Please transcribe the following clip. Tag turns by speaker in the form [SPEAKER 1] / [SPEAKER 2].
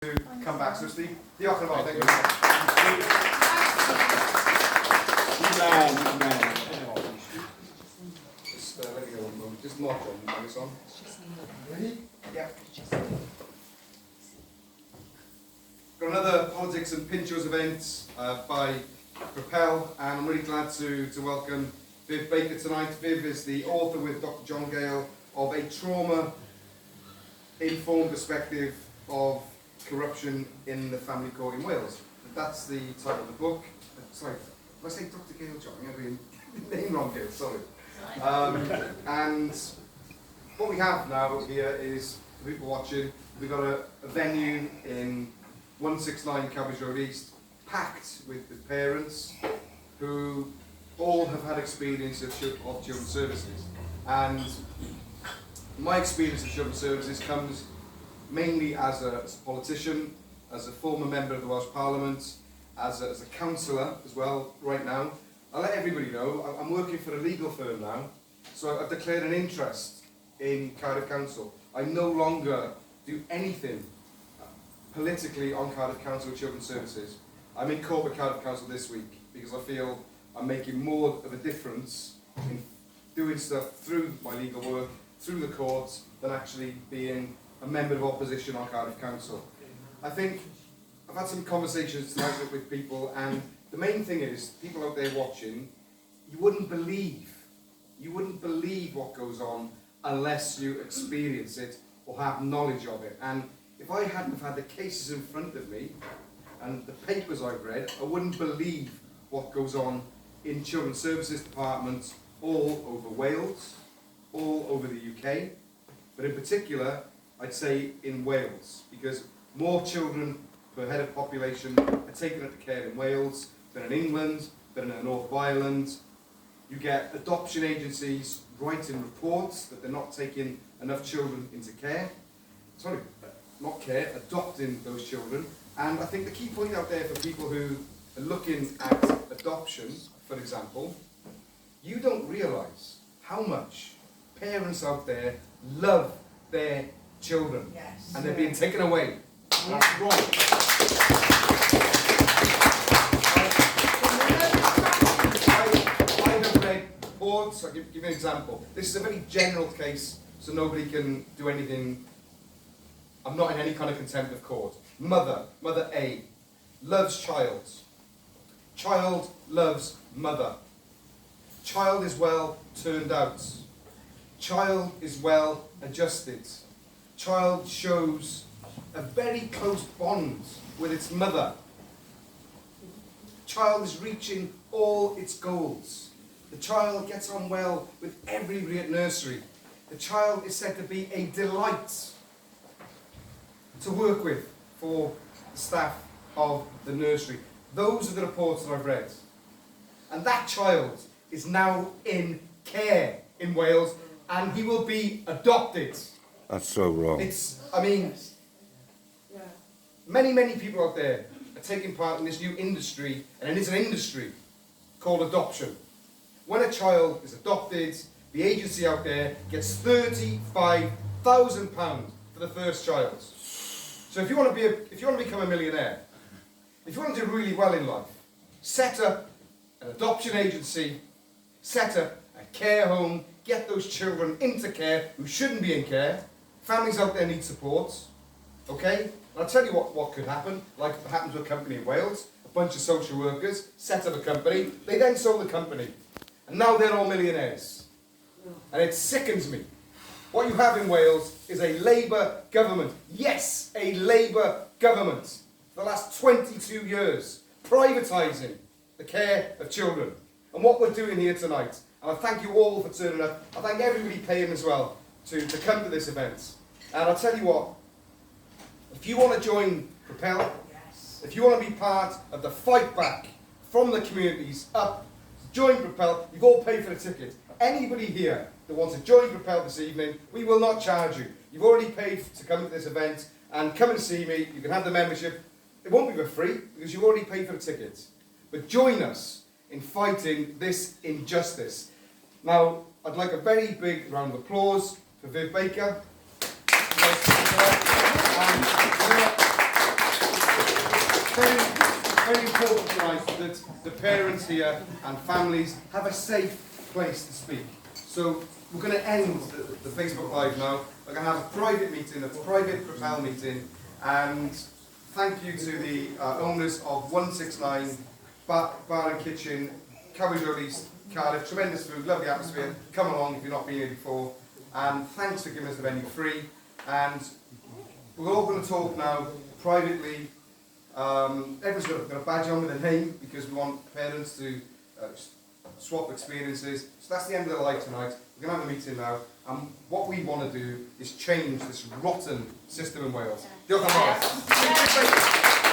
[SPEAKER 1] to come back. So Steve, diolch yn fawr. Thank you. Just let me go one moment. Just knock on this on. Ready? Yeah. Got another Politics and Pinchos event by Propel, and I'm really glad to welcome Viv Baker tonight. Viv is the author with Dr. John Gale of a trauma-informed perspective of corruption in the family court in Wales. That's the title of the book. Sorry, did I say Dr. Gale John? I'm going to name wrong, Gale, sorry. And what we have now here is, for people watching, we've got a venue in 169 Cabbage Road East, packed with parents who all have had experience of children's services. And my experience of children's services comes mainly as a politician, as a former member of the Welsh Parliament, as a councillor as well right now. I'll let everybody know, I'm working for a legal firm now, so I've declared an interest in Cardiff Council. I no longer do anything politically on Cardiff Council Children's Services. I'm in court with Cardiff Council this week because I feel I'm making more of a difference in doing stuff through my legal work, through the courts, than actually being a member of opposition on Cardiff Council. I think I've had some conversations tonight with people, and the main thing is, people out there watching, you wouldn't believe what goes on unless you experience it or have knowledge of it. And if I hadn't have had the cases in front of me and the papers I've read, I wouldn't believe what goes on in children's services departments all over Wales, all over the UK, but in particular, I'd say in Wales, because more children per head of population are taken into care in Wales than in England, than in the North of Ireland. You get adoption agencies writing reports that they're not taking enough children into care. Sorry, not care, adopting those children. And I think the key point out there for people who are looking at adoption, for example, you don't realise how much parents out there love their children, yes, and they're being taken away. That's wrong. I have read reports. I'll give you an example. This is a very general case, so nobody can do anything. I'm not in any kind of contempt of court. Mother A, loves child. Child loves mother. Child is well turned out. Child is well adjusted. Child shows a very close bond with its mother. Child is reaching all its goals. The child gets on well with everybody at nursery. The child is said to be a delight to work with for the staff of the nursery. Those are the reports that I've read. And that child is now in care in Wales, and he will be adopted.
[SPEAKER 2] That's so wrong.
[SPEAKER 1] Many people out there are taking part in this new industry, and it is an industry called adoption. When a child is adopted, the agency out there gets £35,000 for the first child. So if you want to become a millionaire, if you want to do really well in life, set up an adoption agency, set up a care home, get those children into care who shouldn't be in care. Families out there need support, okay? And I'll tell you what could happen, like it happens with a company in Wales. A bunch of social workers set up a company, they then sold the company, and now they're all millionaires. And it sickens me. What you have in Wales is a Labour government, yes, a Labour government, for the last 22 years, privatising the care of children. And what we're doing here tonight, and I thank you all for turning up, I thank everybody paying as well to come to this event. And I'll tell you what, if you want to join Propel, yes, if you want to be part of the fight back from the communities up, join Propel, you've all paid for the ticket. Anybody here that wants to join Propel this evening, we will not charge you. You've already paid to come to this event, and come and see me, you can have the membership. It won't be for free, because you've already paid for the tickets. But join us in fighting this injustice. Now, I'd like a very big round of applause for Viv Baker. And very important tonight that the parents here and families have a safe place to speak. So we're going to end the Facebook Live now. We're going to have a private meeting, a private Propel meeting, and thank you to the owners of 169 Bar and Kitchen, Cowboys Road East, Cardiff. Tremendous food, lovely atmosphere. Come along if you've not been here before. And thanks for giving us the venue free. And we're all going to talk now privately. Everyone's got a badge on with a name because we want parents to swap experiences. So that's the end of the live tonight. We're going to have a meeting now. And what we want to do is change this rotten system in Wales. Diolch yn fawr.